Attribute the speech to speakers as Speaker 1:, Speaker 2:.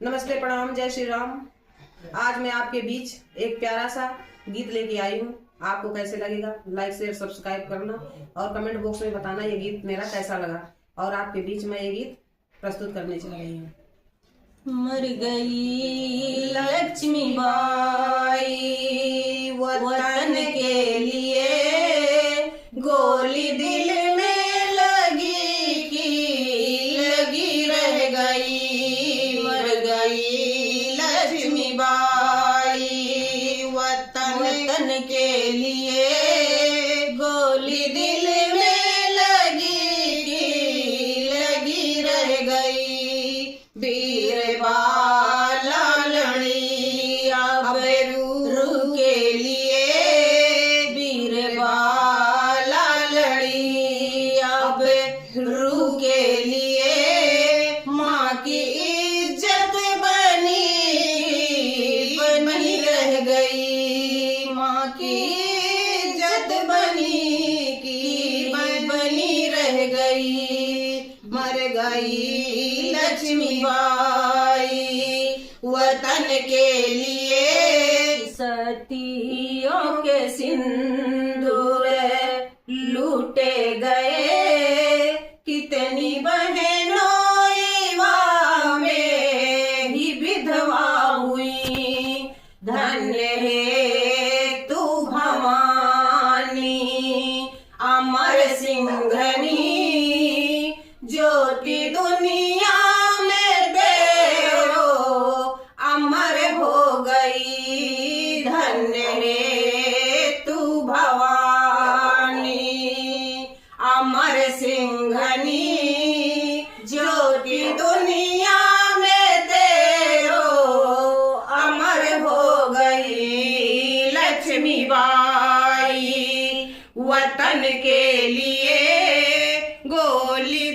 Speaker 1: नमस्ते, प्रणाम, जय श्री राम। आज मैं आपके बीच एक प्यारा सा गीत लेके आई हूँ। आपको कैसे लगेगा लाइक शेयर सब्सक्राइब करना और कमेंट बॉक्स में बताना ये गीत मेरा कैसा लगा। और आपके बीच मैं ये गीत प्रस्तुत करने चल रही हूँ।
Speaker 2: मर गई लक्ष्मी बाई वतन के लिए, गोली दिल में लगी की लगी रह गई। मर गई लक्ष्मी बाई वतन के लिए, गोली दिल में लगी की लगी रह गई। वीर बाला लड़ी अब रू के लिए, वीर बाला लड़ी अब रू के लिए। माँ की इज्जत बनी रह गई। माँ की इज्जत बनी रह गई। मर गई लक्ष्मी बाई वतन के लिए। सतियों के सिंदूर लूटे गए, कितनी बहनों युवा में ही विधवा हुई। धन्य है तू भवानी अमर सिंघनी, ज्योति दुनिया में तेरो अमर हो गई। धन्य है तू भवानी अमर सिंघनी, ज्योति दुनिया में तेरो अमर हो गई। लक्ष्मी बाई वतन के लिए गोली